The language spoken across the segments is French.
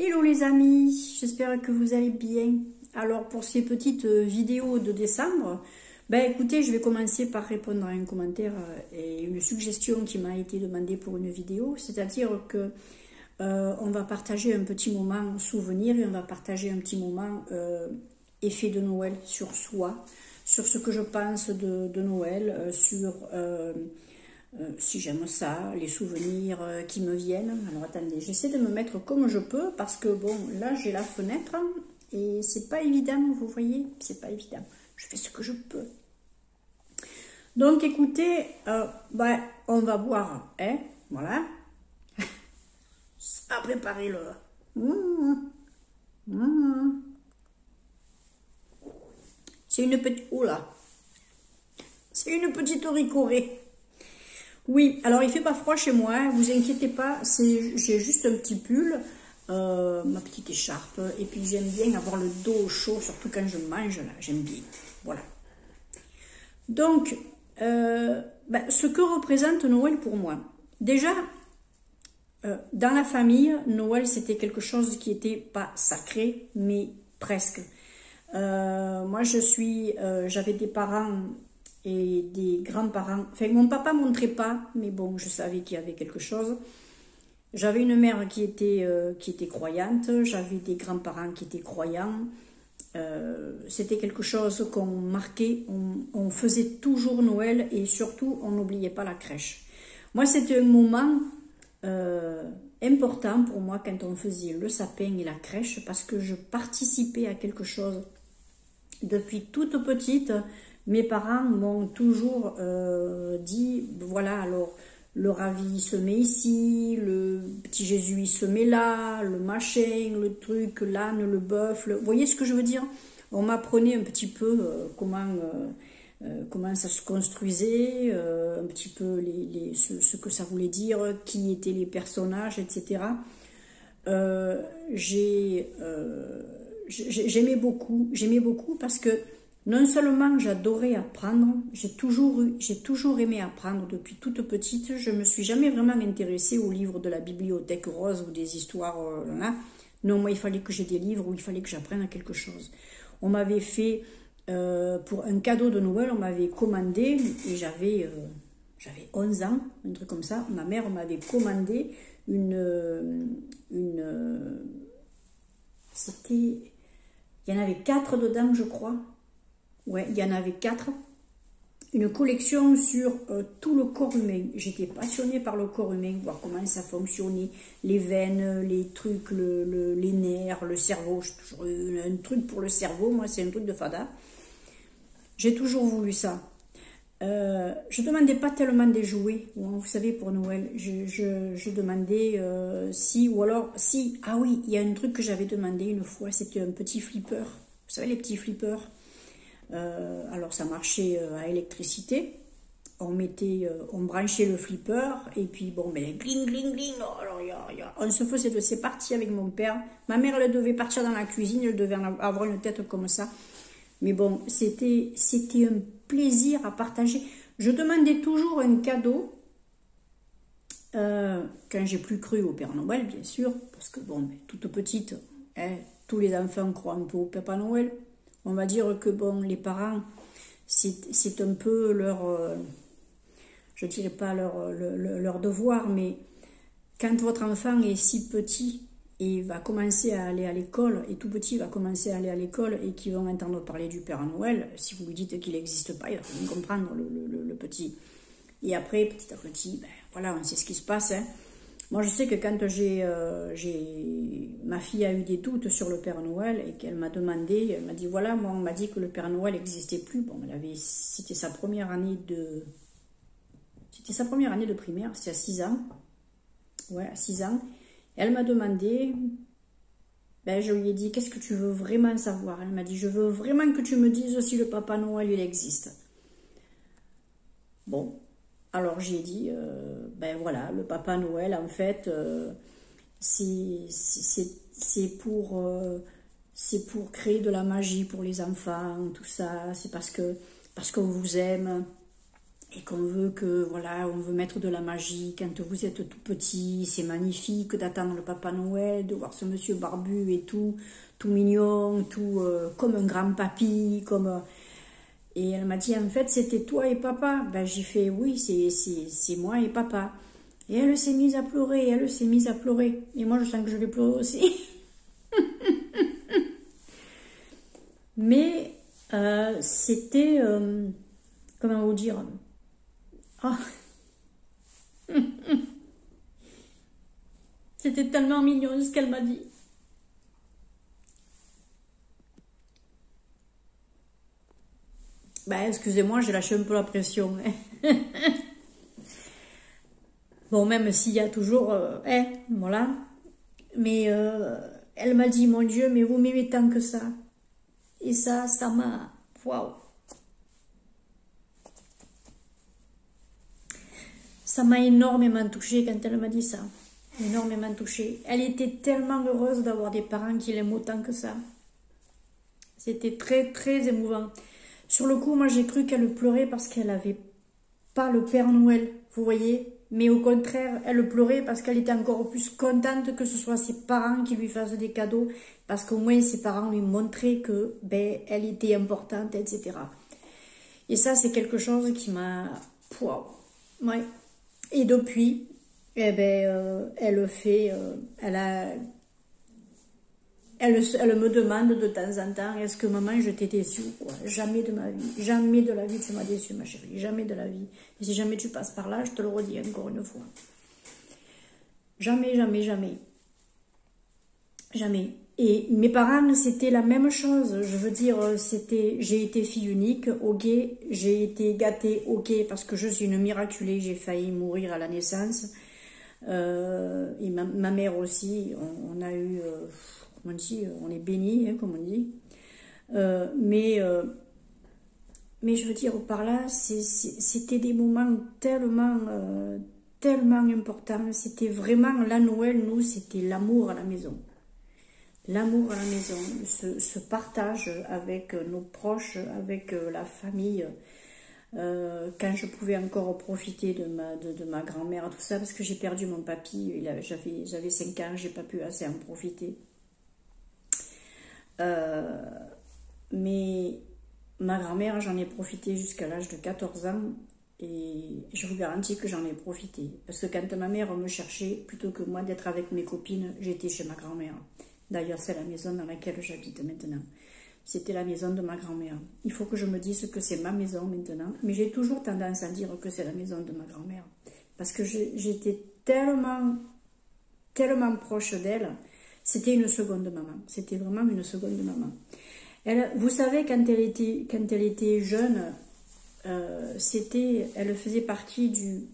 Hello les amis, j'espère que vous allez bien. Alors pour ces petites vidéos de décembre, ben écoutez, je vais commencer par répondre à un commentaire et une suggestion qui m'a été demandée pour une vidéo, c'est-à-dire que on va partager un petit moment souvenir et on va partager un petit moment effet de Noël sur soi, sur ce que je pense de Noël, si j'aime ça, les souvenirs qui me viennent. Alors attendez, j'essaie de me mettre comme je peux parce que bon, là j'ai la fenêtre et c'est pas évident, vous voyez, c'est pas évident. Je fais ce que je peux. Donc écoutez, on va boire, hein, voilà. Ça a préparé le... C'est une petite... Oh là, c'est une petite ricorée. Oui, alors il fait pas froid chez moi, hein, vous inquiétez pas, j'ai juste un petit pull, ma petite écharpe, et puis j'aime bien avoir le dos chaud, surtout quand je mange, là, j'aime bien, voilà. Donc, ce que représente Noël pour moi, déjà, dans la famille, Noël c'était quelque chose qui était pas sacré, mais presque. Moi j'avais des parents et des grands-parents. Enfin, mon papa ne montrait pas, mais bon, je savais qu'il y avait quelque chose. J'avais une mère qui était croyante, j'avais des grands-parents qui étaient croyants. C'était quelque chose qu'on marquait, on faisait toujours Noël et surtout, on n'oubliait pas la crèche. Moi, c'était un moment important pour moi quand on faisait le sapin et la crèche parce que je participais à quelque chose. Depuis toute petite, mes parents m'ont toujours dit, voilà, alors le ravi il se met ici, le petit Jésus il se met là, le machin, le truc, l'âne, le bœuf, vous voyez ce que je veux dire? On m'apprenait un petit peu comment ça se construisait, un petit peu ce que ça voulait dire, qui étaient les personnages, etc. J'aimais beaucoup parce que non seulement j'adorais apprendre, j'ai toujours aimé apprendre depuis toute petite. Je me suis jamais vraiment intéressée aux livres de la bibliothèque rose ou des histoires là. Non, moi il fallait que j'ai des livres où il fallait que j'apprenne quelque chose. On m'avait fait pour un cadeau de Noël, on m'avait commandé et j'avais 11 ans, un truc comme ça. Ma mère m'avait commandé c'était, il y en avait 4 dedans, je crois. Ouais, il y en avait 4. Une collection sur tout le corps humain. J'étais passionnée par le corps humain, voir comment ça fonctionnait, les veines, les trucs, les nerfs, le cerveau. J'ai toujours eu un truc pour le cerveau, moi c'est un truc de fada. J'ai toujours voulu ça. Je demandais pas tellement des jouets, vous savez, pour Noël. Je demandais si, ou alors, si, ah oui, il y a un truc que j'avais demandé une fois, c'était un petit flipper. Vous savez, les petits flippers. Alors ça marchait à électricité. On branchait le flipper et puis bon, mais gling gling gling. Alors on se faisait, c'est parti avec mon père. Ma mère, elle devait partir dans la cuisine, elle devait avoir une tête comme ça. Mais bon, c'était un plaisir à partager. Je demandais toujours un cadeau quand j'ai plus cru au Père Noël, bien sûr, parce que bon, toute petite, hein, tous les enfants croient un peu au Papa Noël. On va dire que bon, les parents, c'est un peu leur, je dirais pas leur devoir, mais quand votre enfant est si petit et va commencer à aller à l'école, et tout petit va commencer à aller à l'école et qu'ils vont entendre parler du Père Noël, si vous lui dites qu'il n'existe pas, il va rien comprendre, le petit. Et après, petit à petit, ben, voilà, on sait ce qui se passe, hein. Moi, je sais que quand ma fille a eu des doutes sur le Père Noël et qu'elle m'a demandé, elle m'a dit, voilà, moi, on m'a dit que le Père Noël n'existait plus. Bon, c'était sa première année de primaire, c'était à 6 ans. Ouais, à 6 ans. Et elle m'a demandé, ben, je lui ai dit, qu'est-ce que tu veux vraiment savoir? Elle m'a dit, je veux vraiment que tu me dises si le Papa Noël, il existe. Bon. Alors j'ai dit, ben voilà, le Papa Noël, en fait, c'est pour créer de la magie pour les enfants, tout ça. C'est parce qu'on vous aime et qu'on veut que, voilà, on veut mettre de la magie quand vous êtes tout petit, c'est magnifique d'attendre le Papa Noël, de voir ce monsieur barbu et tout mignon, tout comme un grand papy, comme... Et elle m'a dit, en fait, c'était toi et papa. Ben, j'ai fait, oui, c'est moi et papa. Et elle s'est mise à pleurer, elle s'est mise à pleurer. Et moi, je sens que je vais pleurer aussi. Mais c'était, comment vous dire, oh. C'était tellement mignon ce qu'elle m'a dit. Ben, excusez-moi, j'ai lâché un peu la pression. Hein. Bon, même s'il y a toujours, voilà. Mais elle m'a dit, mon Dieu, mais vous m'aimez tant que ça. Et ça m'a, waouh. Ça m'a énormément touchée quand elle m'a dit ça. Énormément touchée. Elle était tellement heureuse d'avoir des parents qui l'aiment autant que ça. C'était très, très émouvant. Sur le coup, moi, j'ai cru qu'elle pleurait parce qu'elle n'avait pas le Père Noël, vous voyez. Mais au contraire, elle pleurait parce qu'elle était encore plus contente que ce soit ses parents qui lui fassent des cadeaux. Parce qu'au moins, ses parents lui montraient que, ben, elle était importante, etc. Et ça, c'est quelque chose qui m'a... Waouh. Ouais. Et depuis, eh ben, elle fait... Elle me demande de temps en temps, est-ce que maman, je t'ai déçue, quoi. Jamais de ma vie. Jamais de la vie tu m'as déçue, ma chérie. Jamais de la vie. Et si jamais tu passes par là, je te le redis encore une fois. Jamais, jamais, jamais. Jamais. Et mes parents, c'était la même chose. Je veux dire, j'ai été fille unique, ok. J'ai été gâtée, ok, parce que je suis une miraculée. J'ai failli mourir à la naissance. Et ma mère aussi, on a eu... on dit, on est béni, hein, comme on dit. Mais je veux dire, par là, c'était des moments tellement, tellement importants. C'était vraiment, la Noël, nous, c'était l'amour à la maison. L'amour à la maison, ce partage avec nos proches, avec la famille. Quand je pouvais encore profiter de ma grand-mère, tout ça, parce que j'ai perdu mon papy, j'avais 5 ans, j'ai pas pu assez en profiter. Mais ma grand-mère, j'en ai profité jusqu'à l'âge de 14 ans et je vous garantis que j'en ai profité. Parce que quand ma mère me cherchait, plutôt que moi d'être avec mes copines, j'étais chez ma grand-mère. D'ailleurs, c'est la maison dans laquelle j'habite maintenant. C'était la maison de ma grand-mère. Il faut que je me dise que c'est ma maison maintenant, mais j'ai toujours tendance à dire que c'est la maison de ma grand-mère. Parce que j'étais tellement, tellement proche d'elle. C'était une seconde maman. C'était vraiment une seconde maman. Vous savez, quand elle était jeune, elle faisait partie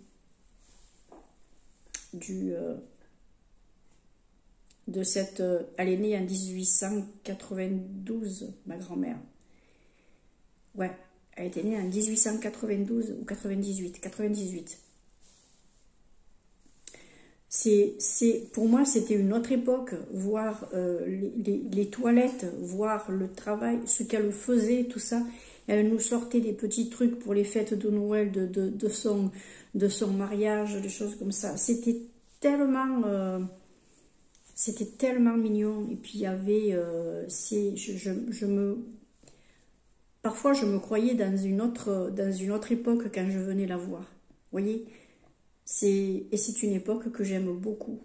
elle est née en 1892, ma grand-mère. Ouais, elle était née en 1892 ou 98, 98. Pour moi, c'était une autre époque, voir les toilettes, voir le travail, ce qu'elle faisait, tout ça. Elle nous sortait des petits trucs pour les fêtes de Noël, de son mariage, des choses comme ça. C'était tellement mignon. Et puis il y avait, parfois je me croyais dans une autre époque quand je venais la voir. Vous voyez? Et c'est une époque que j'aime beaucoup.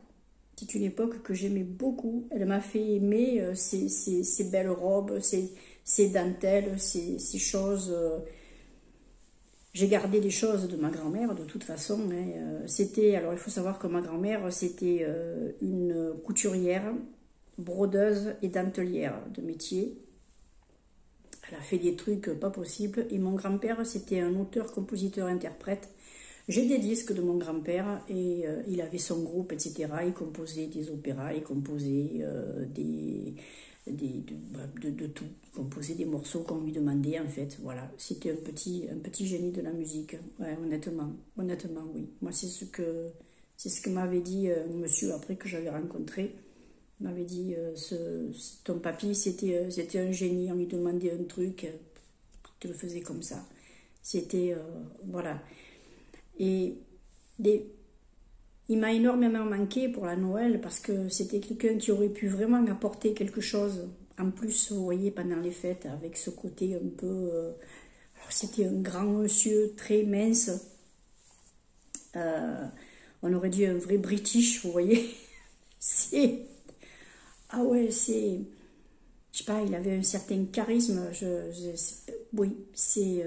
C'est une époque que j'aimais beaucoup. Elle m'a fait aimer ces belles robes, ces dentelles, ces choses. J'ai gardé des choses de ma grand-mère de toute façon. Hein. Alors il faut savoir que ma grand-mère, c'était une couturière, brodeuse et dentelière de métier. Elle a fait des trucs pas possibles. Et mon grand-père, c'était un auteur, compositeur, interprète. J'ai des disques de mon grand-père et il avait son groupe, etc. Il composait des opéras, il composait de tout. Il composait des morceaux qu'on lui demandait, en fait. Voilà, c'était un petit génie de la musique. Ouais, honnêtement, oui. Moi, c'est ce que m'avait dit un monsieur après que j'avais rencontré. Il m'avait dit, ton papy, c'était un génie. On lui demandait un truc, il te le faisait comme ça. C'était, voilà. Et il m'a énormément manqué pour la Noël parce que c'était quelqu'un qui aurait pu vraiment apporter quelque chose. En plus, vous voyez, pendant les fêtes, avec ce côté un peu... alors c'était un grand monsieur très mince. On aurait dit un vrai British, vous voyez. C'est... Ah ouais, c'est... Je sais pas, il avait un certain charisme. Oui, c'était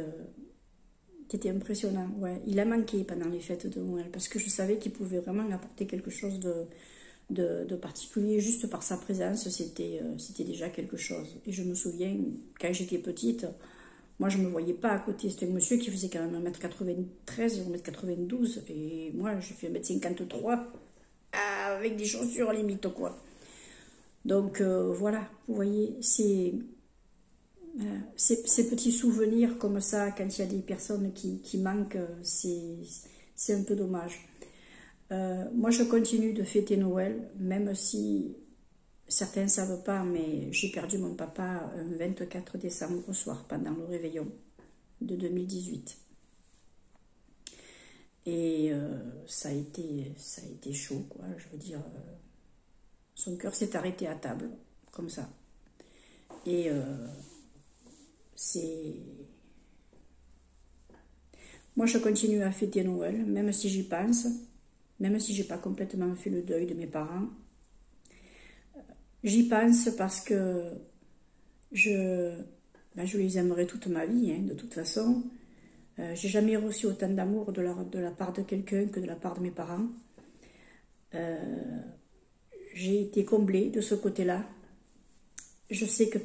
impressionnant. Ouais. Il a manqué pendant les fêtes de Noël parce que je savais qu'il pouvait vraiment apporter quelque chose de particulier. Juste par sa présence, c'était déjà quelque chose. Et je me souviens, quand j'étais petite, moi je ne me voyais pas à côté. C'était un monsieur qui faisait quand même 1m93, 1m92. Et moi, je fais 1m53 avec des chaussures limite, quoi. Donc voilà, vous voyez, ces petits souvenirs comme ça, quand il y a des personnes qui manquent, c'est un peu dommage. Moi, je continue de fêter Noël, même si certains ne savent pas, mais j'ai perdu mon papa un 24 décembre au soir, pendant le réveillon de 2018. Et ça a été chaud, quoi, je veux dire... son cœur s'est arrêté à table, comme ça. Et c'est... Moi, je continue à fêter Noël, même si j'y pense, même si j'ai pas complètement fait le deuil de mes parents. J'y pense parce que je les aimerai toute ma vie, hein, de toute façon. J'ai jamais reçu autant d'amour de la part de quelqu'un que de la part de mes parents. J'ai été comblée de ce côté-là. Je sais que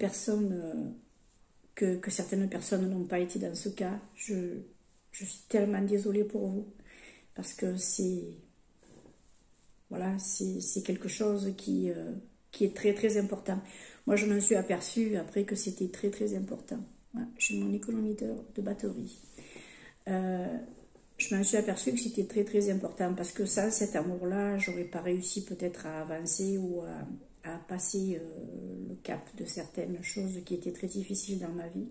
que certaines personnes n'ont pas été dans ce cas. Je suis tellement désolée pour vous. Parce que voilà, c'est quelque chose qui est très très important. Moi, je m'en suis aperçue après que c'était très très important. Voilà, j'ai mon économie de batterie. Je m'en suis aperçue que c'était très très important parce que sans cet amour-là, j'aurais pas réussi peut-être à avancer ou à passer le cap de certaines choses qui étaient très difficiles dans ma vie.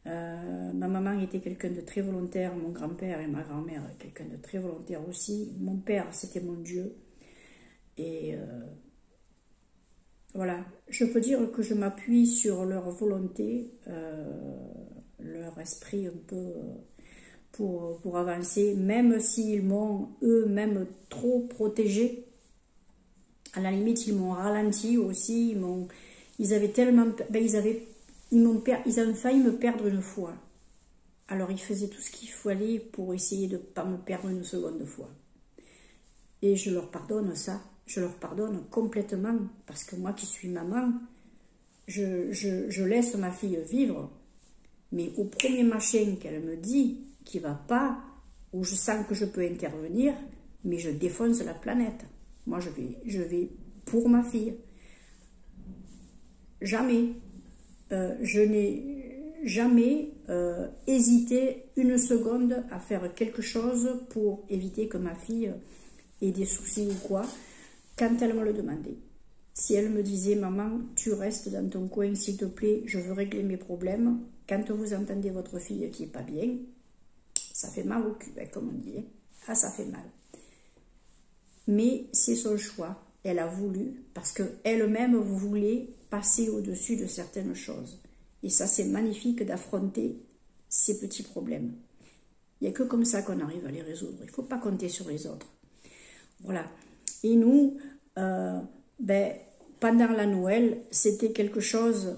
Ma maman était quelqu'un de très volontaire, mon grand-père et ma grand-mère quelqu'un de très volontaire aussi. Mon père, c'était mon Dieu. Et voilà, je peux dire que je m'appuie sur leur volonté, leur esprit un peu... Pour avancer, même s'ils m'ont eux-mêmes trop protégé. À la limite, ils m'ont ralenti aussi. Ils avaient tellement... ils ont failli me perdre une fois. Alors, ils faisaient tout ce qu'il fallait pour essayer de ne pas me perdre une seconde fois. Et je leur pardonne ça. Je leur pardonne complètement. Parce que moi qui suis maman, je laisse ma fille vivre. Mais au premier machin qu'elle me dit... qui va pas, où je sens que je peux intervenir, mais je défonce la planète. Moi, je vais pour ma fille. Jamais. Je n'ai jamais hésité une seconde à faire quelque chose pour éviter que ma fille ait des soucis ou quoi, quand elle me le demandait. Si elle me disait, maman, tu restes dans ton coin, s'il te plaît, je veux régler mes problèmes. Quand vous entendez votre fille qui est pas bien, ça fait mal au cul, comme on dit. Ah, ça fait mal. Mais c'est son choix. Elle a voulu, parce qu'elle-même voulait passer au-dessus de certaines choses. Et ça, c'est magnifique d'affronter ces petits problèmes. Il n'y a que comme ça qu'on arrive à les résoudre. Il ne faut pas compter sur les autres. Voilà. Et nous, pendant la Noël, c'était quelque chose,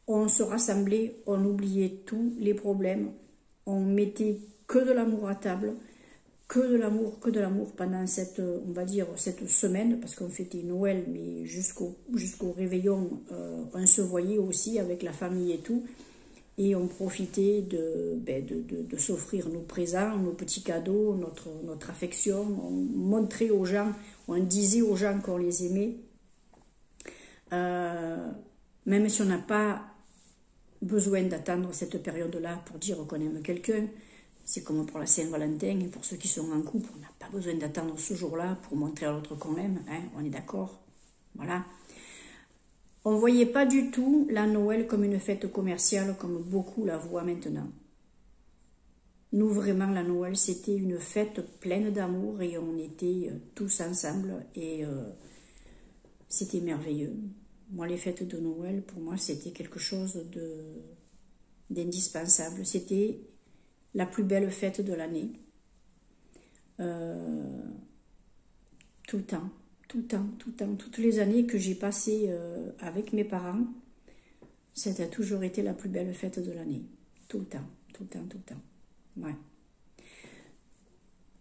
on se rassemblait, on oubliait tous les problèmes, on mettait que de l'amour à table, que de l'amour pendant cette, on va dire, cette semaine, parce qu'on fêtait Noël, mais jusqu'au réveillon, on se voyait aussi avec la famille et tout, et on profitait de s'offrir nos présents, nos petits cadeaux, notre affection, on montrait aux gens, on disait aux gens qu'on les aimait, même si on n'a pas besoin d'attendre cette période-là pour dire qu'on aime quelqu'un. C'est comme pour la Saint-Valentin et pour ceux qui sont en couple, on n'a pas besoin d'attendre ce jour-là pour montrer à l'autre qu'on l'aime, hein, on est d'accord. Voilà. On ne voyait pas du tout la Noël comme une fête commerciale comme beaucoup la voient maintenant. Nous, vraiment, la Noël, c'était une fête pleine d'amour et on était tous ensemble et c'était merveilleux. Moi, les fêtes de Noël, pour moi, c'était quelque chose d'indispensable. C'était la plus belle fête de l'année. Tout le temps, tout le temps, tout le temps. Toutes les années que j'ai passées avec mes parents, ça a toujours été la plus belle fête de l'année. Tout le temps, tout le temps, tout le temps. Ouais.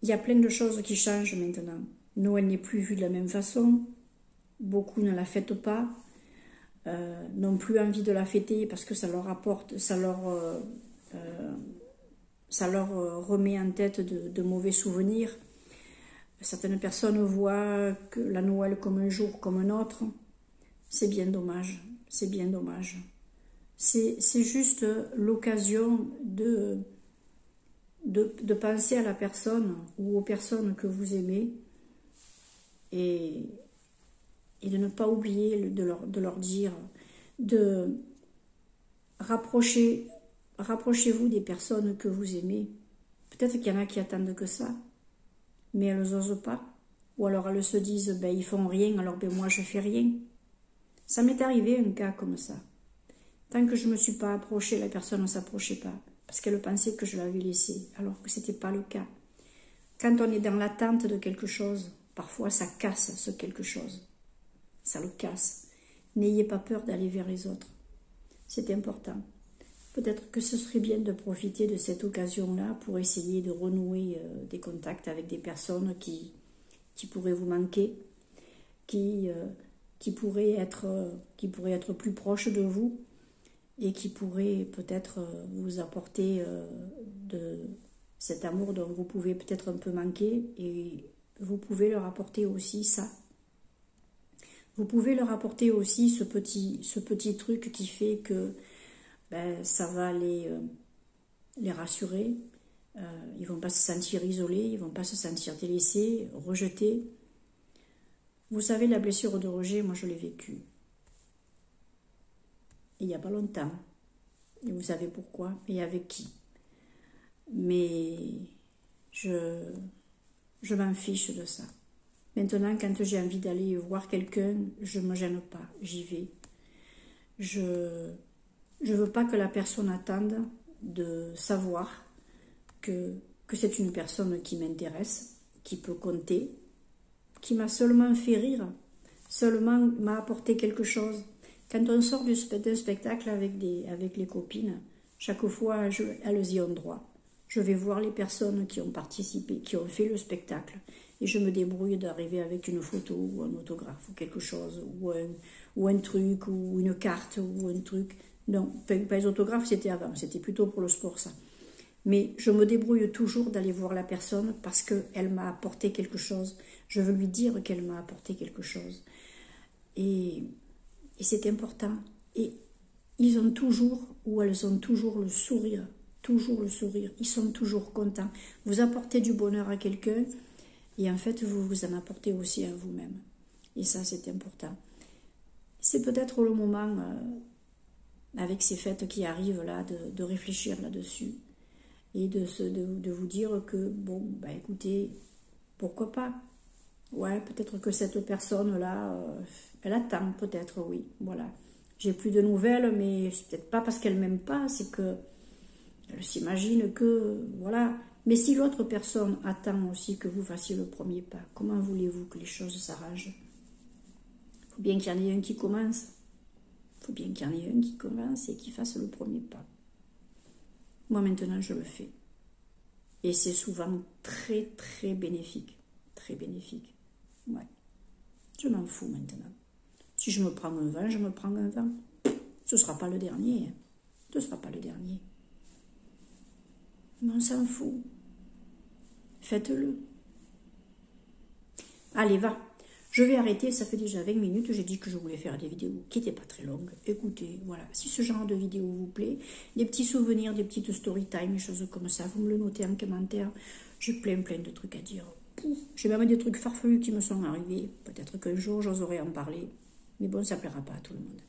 Il y a plein de choses qui changent maintenant. Noël n'est plus vu de la même façon. Beaucoup ne la fêtent pas. N'ont plus envie de la fêter parce que ça leur apporte, ça leur remet en tête de mauvais souvenirs. Certaines personnes voient que la Noël comme un jour comme un autre. C'est bien dommage, c'est bien dommage. C'est juste l'occasion de penser à la personne ou aux personnes que vous aimez et de ne pas oublier de leur dire, de rapprochez-vous des personnes que vous aimez. Peut-être qu'il y en a qui attendent que ça, mais elles n'osent pas. Ou alors elles se disent, ben, ils font rien, alors ben, moi je fais rien. Ça m'est arrivé un cas comme ça. Tant que je ne me suis pas approchée, la personne ne s'approchait pas. Parce qu'elle pensait que je l'avais laissée, alors que ce n'était pas le cas. Quand on est dans l'attente de quelque chose, parfois ça casse ce quelque chose. Ça le casse. N'ayez pas peur d'aller vers les autres. C'est important. Peut-être que ce serait bien de profiter de cette occasion-là pour essayer de renouer des contacts avec des personnes qui pourraient vous manquer, qui pourraient être plus proches de vous et qui pourraient peut-être vous apporter de cet amour dont vous pouvez peut-être un peu manquer, et vous pouvez leur apporter aussi ça. Vous pouvez leur apporter aussi ce petit truc qui fait que ben, ça va les rassurer. Ils ne vont pas se sentir isolés, ils ne vont pas se sentir délaissés, rejetés. Vous savez, la blessure de rejet, moi je l'ai vécue. Il n'y a pas longtemps. Et vous savez pourquoi et avec qui. Mais je m'en fiche de ça. Maintenant, quand j'ai envie d'aller voir quelqu'un, je ne me gêne pas, j'y vais. Je ne veux pas que la personne attende de savoir que c'est une personne qui m'intéresse, qui peut compter, qui m'a seulement fait rire, seulement m'a apporté quelque chose. Quand on sort d'un spectacle avec les copines, chaque fois, elles y ont droit. Je vais voir les personnes qui ont participé, qui ont fait le spectacle, et je me débrouille d'arriver avec une photo ou un autographe ou quelque chose, ou un truc, ou une carte, ou un truc. Non, pas les autographes, c'était avant, c'était plutôt pour le sport, ça. Mais je me débrouille toujours d'aller voir la personne parce qu'elle m'a apporté quelque chose. Je veux lui dire qu'elle m'a apporté quelque chose. Et c'est important. Et ils ont toujours, ou elles ont toujours le sourire. Toujours le sourire. Ils sont toujours contents. Vous apportez du bonheur à quelqu'un et en fait, vous vous en apportez aussi à vous-même. Et ça, c'est important. C'est peut-être le moment, avec ces fêtes qui arrivent là, de réfléchir là-dessus. Et de vous dire que, bon, bah écoutez, pourquoi pas? Ouais, peut-être que cette personne-là, elle attend, peut-être, oui, voilà. J'ai plus de nouvelles, mais c'est peut-être pas parce qu'elle m'aime pas, c'est que elle s'imagine que, voilà. Mais si l'autre personne attend aussi que vous fassiez le premier pas, comment voulez-vous que les choses s'arrangent? Il faut bien qu'il y en ait un qui commence. Il faut bien qu'il y en ait un qui commence et qui fasse le premier pas. Moi, maintenant, je le fais. Et c'est souvent très, très bénéfique. Très bénéfique. Ouais. Je m'en fous maintenant. Si je me prends un vin, je me prends un vin. Ce ne sera pas le dernier. Ce ne sera pas le dernier. Mais on s'en fout. Faites-le. Allez, va. Je vais arrêter, ça fait déjà 20 minutes, j'ai dit que je voulais faire des vidéos qui n'étaient pas très longues. Écoutez, voilà, si ce genre de vidéo vous plaît, des petits souvenirs, des petites story time, des choses comme ça, vous me le notez en commentaire. J'ai plein de trucs à dire. J'ai même des trucs farfelus qui me sont arrivés. Peut-être qu'un jour, j'oserai en parler. Mais bon, ça ne plaira pas à tout le monde.